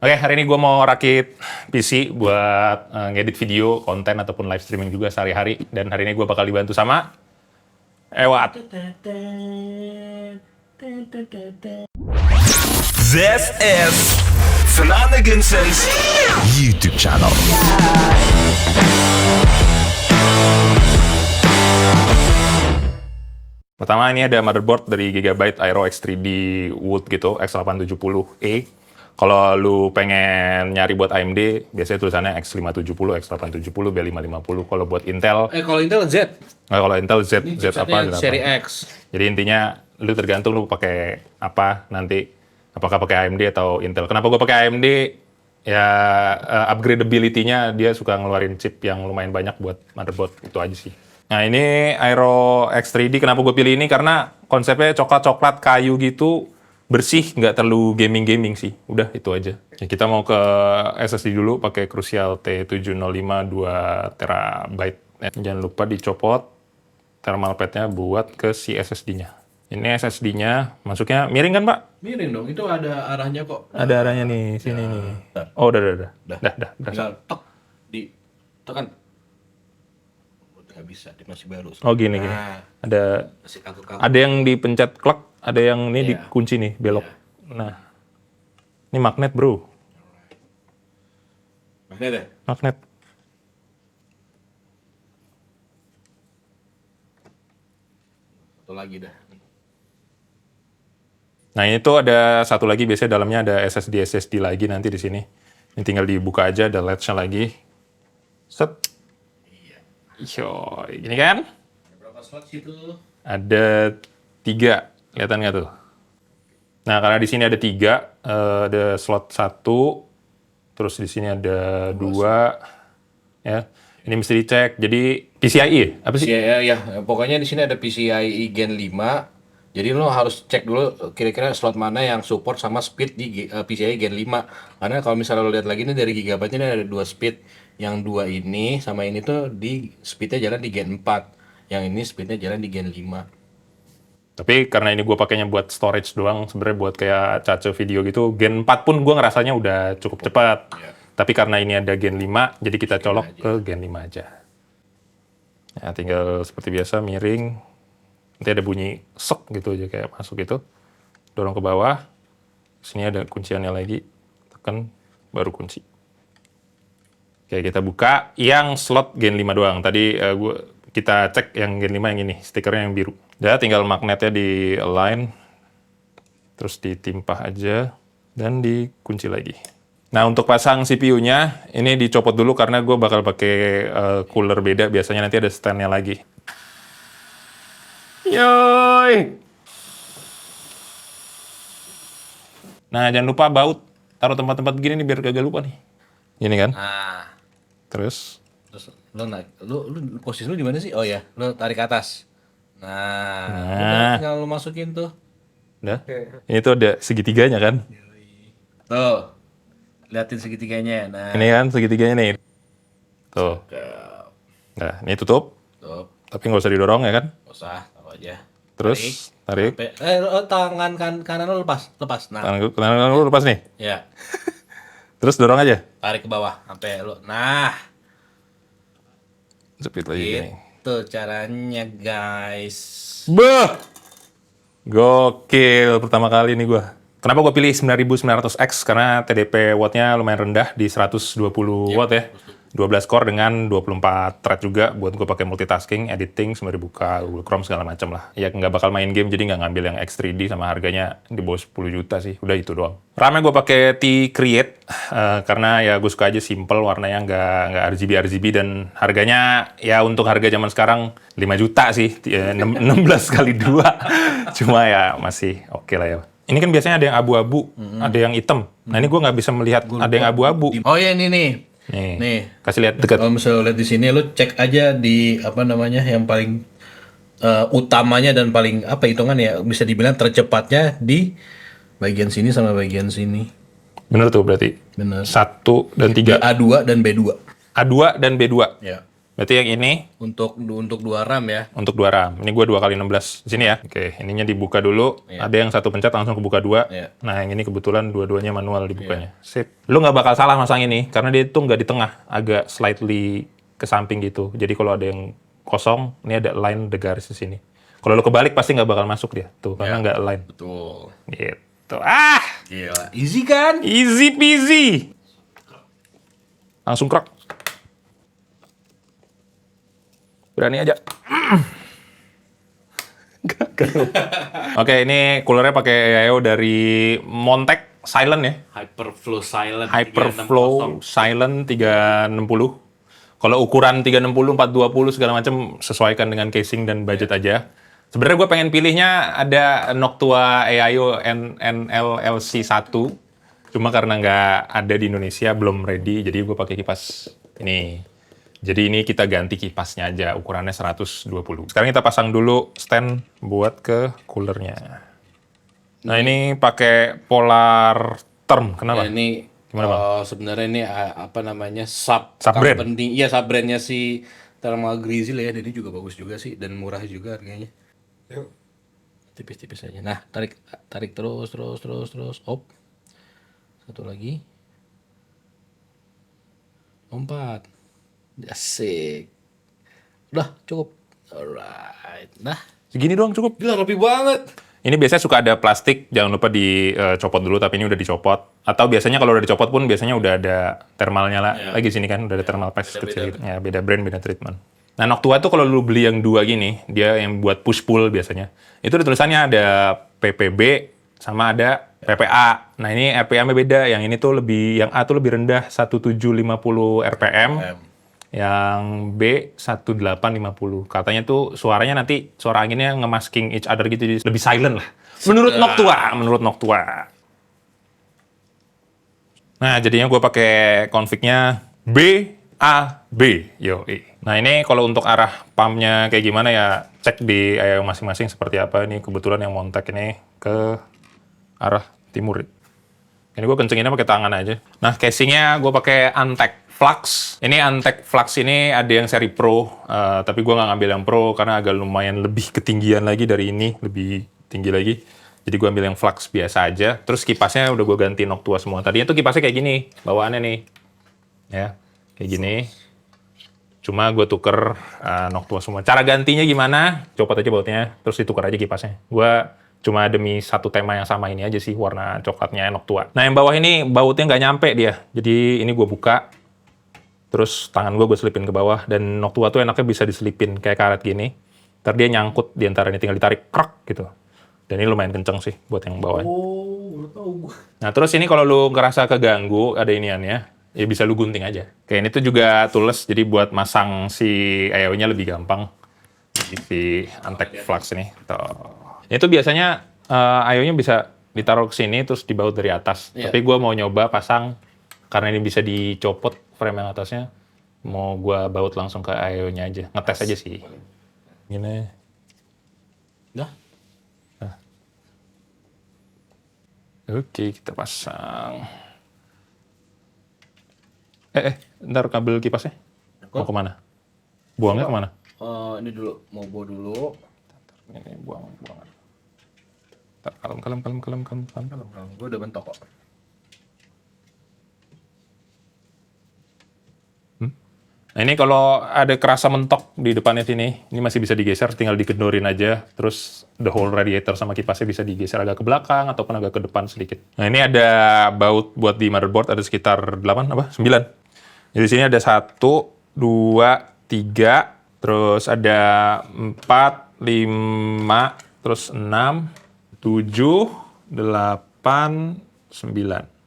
Oke, hari ini gue mau rakit PC buat ngedit video, konten, ataupun live streaming juga sehari-hari. Dan hari ini gue bakal dibantu sama Ewat. This is Shenanigans' YouTube channel. Pertama ini ada motherboard dari Gigabyte Aero X3D Wood gitu, X870E. Kalau lu pengen nyari buat AMD, biasanya tulisannya X570, X870, B550. Kalau buat Intel, Kalau Intel Z. kalau Intel Z apa? Tulisannya seri X. Jadi intinya lu tergantung lu pakai apa nanti, apakah pakai AMD atau Intel. Kenapa gue pakai AMD? Ya upgradability-nya dia suka ngeluarin chip yang lumayan banyak buat motherboard, itu aja sih. Nah ini Aero X3D, kenapa gue pilih ini? Karena konsepnya coklat-coklat kayu gitu, bersih, nggak terlalu gaming-gaming sih. Udah itu aja. Ya, kita mau ke SSD dulu pakai Crucial T705 2 TB. Ya, jangan lupa dicopot thermal pad-nya buat ke si SSD-nya. Ini SSD-nya masuknya miring kan, Pak? Miring dong, itu ada arahnya kok. Ada arahnya nih, sini nih. Oh, udah. Dah. Tinggal tek di tekan. Nggak bisa, dia masih baru. Oh, gini. Ada Masih kaku-kaku. ada yang dipencet klek, ada yang ini dikunci nih, belok. Nah. Ini magnet, Bro. Magnet ya? Magnet. Satu lagi dah. Nah, ini tuh ada satu lagi, biasanya dalamnya ada SSD lagi nanti di sini. Ini tinggal dibuka aja, ada latch-nya lagi. Set. Yo, gini kan? Berapa slot situ? Ada 3, kelihatan nggak tuh? Nah, karena di sini ada 3, ada slot 1, terus di sini ada 2, ya. Ini mesti dicek. Jadi PCIe, apa sih? Ya, pokoknya di sini ada PCIe Gen 5. Jadi lo harus cek dulu kira-kira slot mana yang support sama speed di PCIe Gen 5. Karena kalau misalnya lo lihat lagi ini dari Gigabyte ini ada 2 speed. Yang 2 ini sama ini tuh di speednya jalan di Gen 4. Yang ini speednya jalan di Gen 5. Tapi karena ini gue pakainya buat storage doang, sebenarnya buat kayak caca video gitu, Gen 4 pun gue ngerasanya udah cukup cepat. Tapi karena ini ada Gen 5, jadi kita colok ke Gen 5 aja. Nah, tinggal seperti biasa miring. Nanti ada bunyi sok gitu aja, kayak masuk gitu. Dorong ke bawah. Sini ada kunciannya lagi. Tekan, baru kunci. Oke, kita buka yang slot Gen 5 doang. Tadi kita cek yang Gen 5 yang ini, stikernya yang biru. Ya, tinggal magnetnya di align, terus ditimpah aja, dan dikunci lagi. Nah, untuk pasang CPU-nya, ini dicopot dulu karena gue bakal pakai cooler beda. Biasanya nanti ada stand-nya lagi. Yoi! Nah, jangan lupa baut. Taruh tempat-tempat begini nih biar gak lupa nih. Gini kan? Nah, Terus terus lo naik, lu posisi lu di mana sih? Oh ya, lo tarik ke atas. Udah tinggal lo masukin tuh. udah. Ini tuh ada segitiganya kan? Tuh, liatin segitiganya. Nah, Ini kan segitiganya nih. Tuh. Nah, ini tutup. tuh, Tapi nggak usah didorong ya kan? nggak usah, taruh aja. Terus tarik. Tangan kanan lo lepas. Nah, Tangan lu lepas nih. ya, Terus dorong aja. tarik ke bawah sampai lo. Nah, Jepit lagi gini. itu caranya guys. Bah! Gokil, pertama kali nih gua. Kenapa gue pilih 9900X? Karena TDP wattnya lumayan rendah di 120 watt ya. 12 core dengan 24 thread juga buat gue pakai multitasking, editing, sambil dibuka Google Chrome segala macam lah. Ya nggak bakal main game, jadi nggak ngambil yang X3D sama harganya di bawah 10 juta sih. Udah itu doang. RAM-nya gue pakai T-Create karena ya gue suka aja simple, warnanya nggak RGB dan harganya ya untuk harga zaman sekarang 5 juta sih, 16 kali 2. Cuma ya masih oke lah ya. Ini kan biasanya ada yang abu-abu, ada yang hitam. Nah ini gue nggak bisa melihat ada yang abu-abu. Oh ya ini nih. Nih, kasih lihat dekat. Kalau misalnya lihat di sini lo cek aja di apa namanya yang paling utamanya dan paling apa hitungan ya bisa dibilang tercepatnya di bagian sini sama bagian sini. Bener tuh berarti. Benar. 1 dan 3. A2 dan B2. A2 dan B2. Ya. Berarti yang ini untuk 2 RAM ya. untuk 2 RAM. Ini gue 2x16 di sini ya. Oke, ininya dibuka dulu. Ada yang satu pencet langsung kebuka 2. Nah, yang ini kebetulan dua-duanya manual dibukanya. Sip. Lu nggak bakal salah masang ini karena dia tuh nggak di tengah, agak slightly ke samping gitu. Jadi kalau ada yang kosong, ini ada line the garis di sini. Kalau lu kebalik pasti nggak bakal masuk dia. Tuh, karena nggak line. Betul. Gitu. Gila. Easy kan? Easy peasy. Langsung krok. Berani aja. Oke, ini coolernya pakai AIO dari Montec Silent ya. Hyperflow Silent. Hyperflow Silent 360. Kalau ukuran 360, 420 segala macam sesuaikan dengan casing dan budget aja. Sebenarnya gue pengen pilihnya ada Noctua AIO NLLC 1. Cuma karena nggak ada di Indonesia, belum ready, jadi gue pakai kipas ini. Jadi ini kita ganti kipasnya aja, ukurannya 120. Sekarang kita pasang dulu stand buat ke coolernya. Nah ini pakai Polar Term, kenapa? Ini Gimana, Bang? sebenarnya ini apa namanya Sub-brand? company. Iya, sub-brandnya si Thermal Grizzly ya. Dan ini juga bagus juga sih dan murah juga harganya. Tipis-tipis aja. Nah, tarik terus. Op. Satu lagi. Lompat. Asik. Udah, cukup. Alright. Nah, Segini doang cukup. gila rapi banget. Ini biasanya suka ada plastik, jangan lupa dicopot dulu, tapi ini udah dicopot. Atau biasanya kalau udah dicopot pun biasanya udah ada thermalnya lah. Lagi sini kan, udah ada thermal paste kecil gitu. Ya, beda brand, beda treatment. Nah, Noctua tuh kalau lu beli yang 2 gini, dia yang buat push-pull biasanya. Itu di tulisannya ada PPB sama ada PPA. Nah, ini RPM-nya beda. Yang ini tuh yang A tuh lebih rendah, 1750 RPM. Yang B 1850. Katanya tuh suaranya nanti suara anginnya ngemasking each other gitu, jadi lebih silent lah. Menurut Noctua. Nah, jadinya gue pakai config-nya BAB. Nah, ini kalau untuk arah pumpnya kayak gimana ya, cek di AIO masing-masing seperti apa. Ini kebetulan yang Montec ini ke arah timur. Ini gue kencenginnya pakai tangan aja. Nah, casingnya gue pakai Antec Flux. Ini Antec Flux ini ada yang seri Pro, tapi gue nggak ngambil yang Pro karena agak lumayan lebih ketinggian lagi dari ini, lebih tinggi lagi. Jadi gue ambil yang Flux biasa aja. Terus kipasnya udah gue ganti Noctua semua. Tadinya tuh kipasnya kayak gini, bawaannya nih. Ya, kayak gini. Cuma gue tuker Noctua semua. Cara gantinya gimana? Copot aja bautnya, terus ditukar aja kipasnya. Gue cuma demi satu tema yang sama ini aja sih, warna coklatnya Noctua. Nah, yang bawah ini bautnya nggak nyampe dia. Jadi ini gue buka, terus tangan gue selipin ke bawah. Dan Noctua tuh enaknya bisa diselipin kayak karet gini. Ntar dia nyangkut di antara ini, tinggal ditarik, krok gitu. Dan ini lumayan kenceng sih buat yang bawah. Oh, udah tahu gue. Nah, terus ini kalau lu ngerasa keganggu, ada iniannya, ya bisa lu gunting aja. Kayak ini tuh juga tools, jadi buat masang si AIO-nya lebih gampang. Si Antec Flux ini. Tuh. Itu biasanya AIO-nya bisa ditaruh ke sini, terus dibaut dari atas. Tapi gue mau nyoba pasang, karena ini bisa dicopot frame yang atasnya, mau gue baut langsung ke AIO-nya aja. Ngetes aja sih. Gini. Dah. Oke, kita pasang. Ntar kabel kipasnya mau kemana? Buangnya kemana? Ini dulu, mau bawa dulu. Ini buang. Ntar, kalem. Gue udah bentok kok. Nah, ini kalau ada kerasa mentok di depannya sini, ini masih bisa digeser, tinggal dikendorin aja. Terus the whole radiator sama kipasnya bisa digeser agak ke belakang ataupun agak ke depan sedikit. Nah, ini ada baut buat di motherboard, ada sekitar 9. Jadi sini ada 1, 2, 3, terus ada 4, 5, terus 6, 7, 8, 9.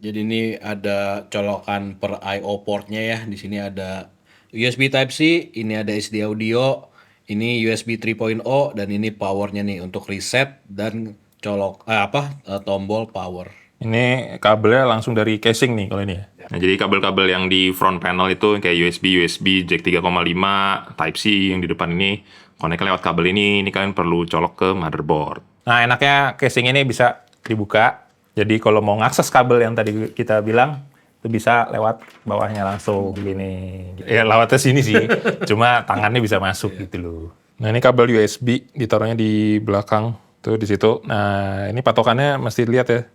Jadi ini ada colokan per I/O portnya ya. Di sini ada USB Type-C, ini ada SD audio, ini USB 3.0 dan ini powernya nih untuk reset dan tombol power. Ini kabelnya langsung dari casing nih kalau ini ya. Nah, jadi kabel-kabel yang di front panel itu kayak USB, jack 3,5, Type-C yang di depan ini connect lewat kabel ini kalian perlu colok ke motherboard. Nah, enaknya casing ini bisa dibuka. Jadi kalau mau ngakses kabel yang tadi kita bilang, Itu bisa lewat bawahnya langsung gini. Ya lewatnya sini sih, cuma tangannya bisa masuk gitu loh. Nah ini kabel USB ditaruhnya di belakang tuh di situ. Nah ini patokannya mesti lihat ya.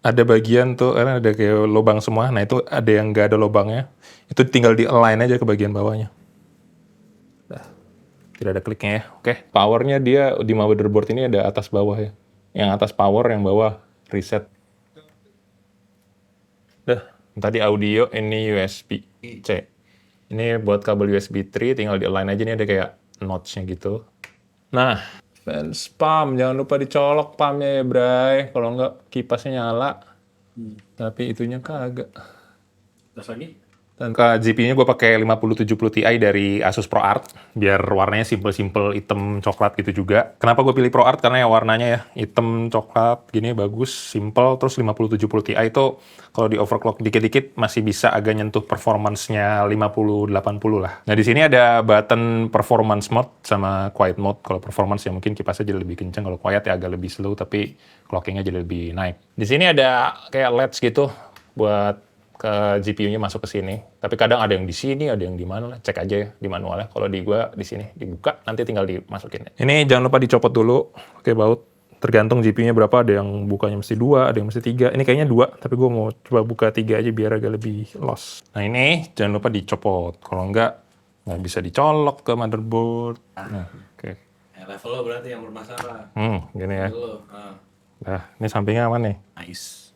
Ada bagian tuh karena ada kayak lubang semua. Nah itu ada yang nggak ada lubangnya. Itu tinggal di align aja ke bagian bawahnya. Nah, tidak ada kliknya ya. Oke. Powernya dia di motherboard ini ada atas bawah ya. Yang atas power, yang bawah reset. Tadi audio, ini USB-C. Ini buat kabel USB 3, tinggal di align aja. Ini ada kayak notch-nya gitu. Nah, fans pump, jangan lupa dicolok pumpnya ya, Bray. Kalau nggak kipasnya nyala. Tapi itunya kagak. Terus lagi? Dan ke GPU-nya gue pakai 5070 Ti dari Asus ProArt, biar warnanya simple-simple hitam coklat gitu juga. Kenapa gue pilih ProArt? Karena ya warnanya ya hitam coklat gini bagus, simple. Terus 5070 Ti itu kalau di overclock dikit-dikit masih bisa agak nyentuh performance-nya 50-80 lah. Nah di sini ada button performance mode sama quiet mode. Kalau performance ya mungkin kipasnya jadi lebih kenceng, kalau quiet ya agak lebih slow tapi clocking-nya jadi lebih naik. Di sini ada kayak LEDs gitu buat ke GPU-nya masuk ke sini. Tapi kadang ada yang di sini, ada yang di mana lah. Cek aja ya di manualnya. Kalau di gua di sini dibuka, nanti tinggal dimasukin. Ini jangan lupa dicopot dulu pakai baut. Tergantung GPU-nya berapa, ada yang bukanya mesti 2, ada yang mesti 3. Ini kayaknya 2, tapi gua mau coba buka 3 aja biar agak lebih los. Nah ini jangan lupa dicopot. Kalau enggak, nggak bisa dicolok ke motherboard. Nah, oke. Level lo berarti yang bermasalah. Gini ya. Lo. Nah, ini sampingnya aman nih. Nice.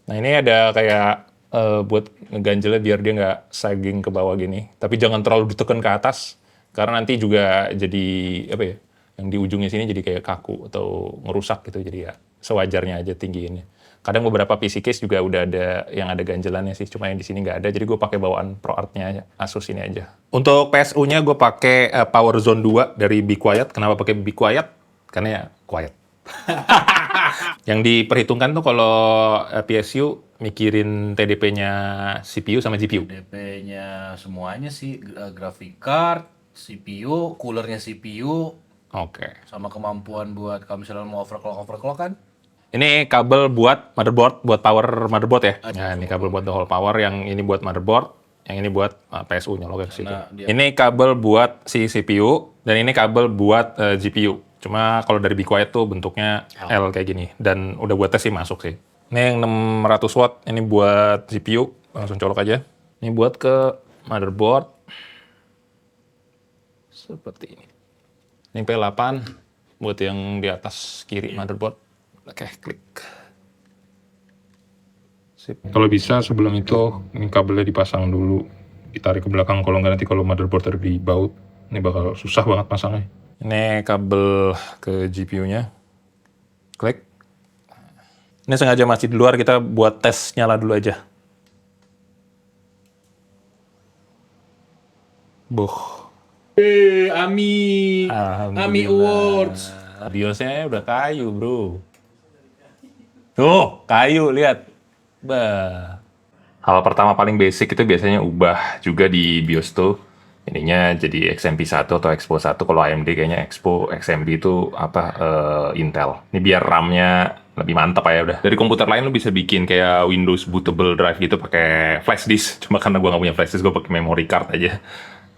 Nah ini ada kayak buat ngeganjelnya biar dia nggak sagging ke bawah gini. Tapi jangan terlalu ditekan ke atas, karena nanti juga jadi apa ya? Yang di ujungnya sini jadi kayak kaku atau ngerusak gitu. Jadi ya sewajarnya aja tinggiinnya. Kadang beberapa PC case juga udah ada yang ada ganjelannya sih, cuma yang di sini nggak ada. Jadi gue pakai bawaan ProArt-nya aja, Asus ini aja. Untuk PSU-nya gue pakai Power Zone 2 dari Be Quiet. Kenapa pakai Be Quiet? Karena ya quiet. Yang diperhitungkan tuh kalau PSU mikirin TDP-nya CPU sama GPU. TDP-nya semuanya sih, graphic card, CPU, coolernya CPU, Oke. sama kemampuan buat kalau misalnya mau overclock kan. Ini kabel buat motherboard, buat power motherboard ya. Nah, ini kabel buat the whole power, yang ini buat motherboard, yang ini buat PSU nyolok ke situ. Ini kabel buat si CPU dan ini kabel buat GPU. Cuma kalau dari Be Quiet tuh bentuknya L kayak gini. Dan udah buat tes sih masuk sih. Ini yang 600 watt, ini buat GPU. Langsung colok aja. Ini buat ke motherboard. Seperti ini. Ini P8 buat yang di atas kiri motherboard. Oke, klik. Sip. Kalau bisa sebelum itu, ini kabelnya dipasang dulu. Ditarik ke belakang, kalau nggak nanti kalau motherboard ada di baut. Ini bakal susah banget pasangnya. Ini kabel ke GPU-nya. Klik. Ini sengaja masih di luar, kita buat tes nyala dulu aja. Ami Awards. BIOS-nya udah kayu, bro. Tuh, kayu, lihat. Bah. Hal pertama paling basic itu biasanya ubah juga di BIOS tuh. Ininya jadi XMP1 atau Expo 1, kalau AMD kayaknya Expo, XMP itu Intel. Ini biar RAM-nya lebih mantap aja udah. Dari komputer lain lu bisa bikin kayak Windows bootable drive gitu pakai flash disk. Cuma karena gua nggak punya flash disk, gua pakai memory card aja.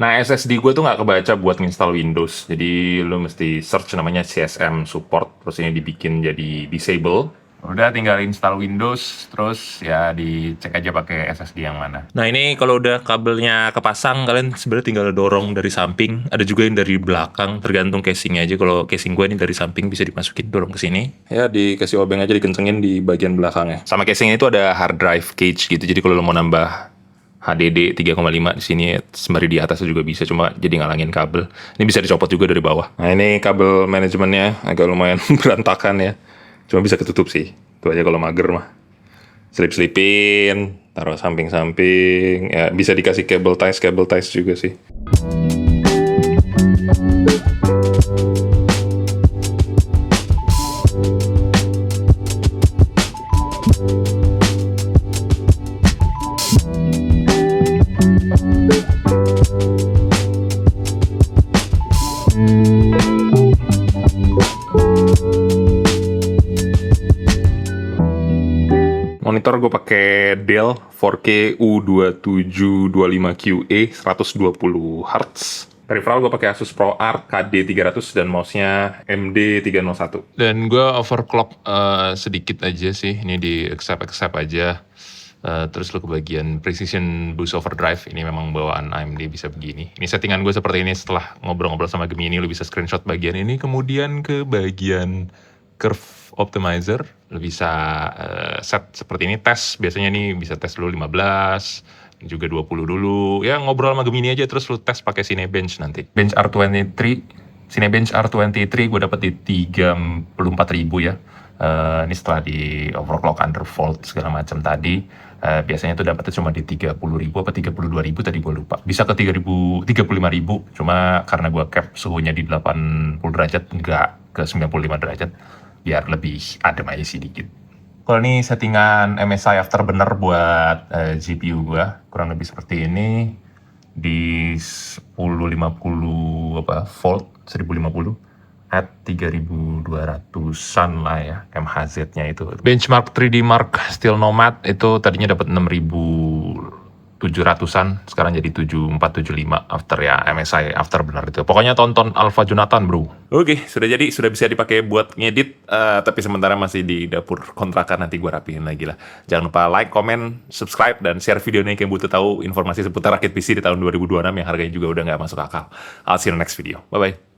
Nah, SSD gue tuh nggak kebaca buat install Windows. Jadi lu mesti search namanya CSM support, terus ini dibikin jadi disable. Udah tinggal install Windows, terus ya dicek aja pakai SSD yang mana. Nah ini kalau udah kabelnya kepasang, kalian sebenarnya tinggal dorong dari samping. Ada juga yang dari belakang, tergantung casingnya aja. Kalau casing gue ini dari samping bisa dimasukin, dorong ke sini. Ya dikasih obeng aja, dikencengin di bagian belakangnya. Sama casing itu ada hard drive cage gitu. Jadi kalau lo mau nambah HDD 3,5 di sini, sembari di atasnya juga bisa, cuma jadi ngalangin kabel. Ini bisa dicopot juga dari bawah. Nah ini kabel manajemennya agak lumayan berantakan ya. Cuma bisa ketutup sih. Itu aja kalau mager mah. Selip-selipin, taruh samping-samping. Ya bisa dikasih cable ties juga sih. monitor gue pakai Dell 4K U2725QE 120 Hz. Peripheral gue pakai Asus ProArt KD300 dan mouse-nya MD301. Dan gue overclock sedikit aja sih, ini di accept aja. Terus lu ke bagian Precision Boost Overdrive, ini memang bawaan AMD bisa begini. Ini settingan gue seperti ini, setelah ngobrol-ngobrol sama Gemini, lu bisa screenshot bagian ini, kemudian ke bagian Curve Optimizer, lu bisa set seperti ini, tes, biasanya nih bisa tes dulu 15, juga 20 dulu, ya ngobrol sama Gemini aja, terus lu tes pakai Cinebench nanti. Bench R23, Cinebench R23 gue dapet di 34.000 ya. Ini setelah di overclock, undervolt segala macam tadi. Biasanya tuh dapetnya cuma di 30.000 apa 32.000 tadi gue lupa. Bisa ke 35.000, cuma karena gue cap suhunya di 80 derajat, enggak ke 95 derajat, biar lebih adem aja sih dikit. Kalau ini settingan MSI Afterburner buat GPU gue, kurang lebih seperti ini, di 1050 volt 1050 at 3200-an lah ya MHz-nya itu. Benchmark 3D Mark Steel Nomad itu tadinya dapat 6700-an, sekarang jadi 7475 after ya MSI Afterburner itu. Pokoknya tonton Alpha Jonathan, bro. Oke, sudah jadi, sudah bisa dipakai buat ngedit, tapi sementara masih di dapur kontrakan, nanti gue rapihin lagi lah. Jangan lupa like, comment, subscribe, dan share video ini yang butuh tahu informasi seputar rakit PC di tahun 2026 yang harganya juga udah nggak masuk akal. I'll see you in the next video. Bye-bye.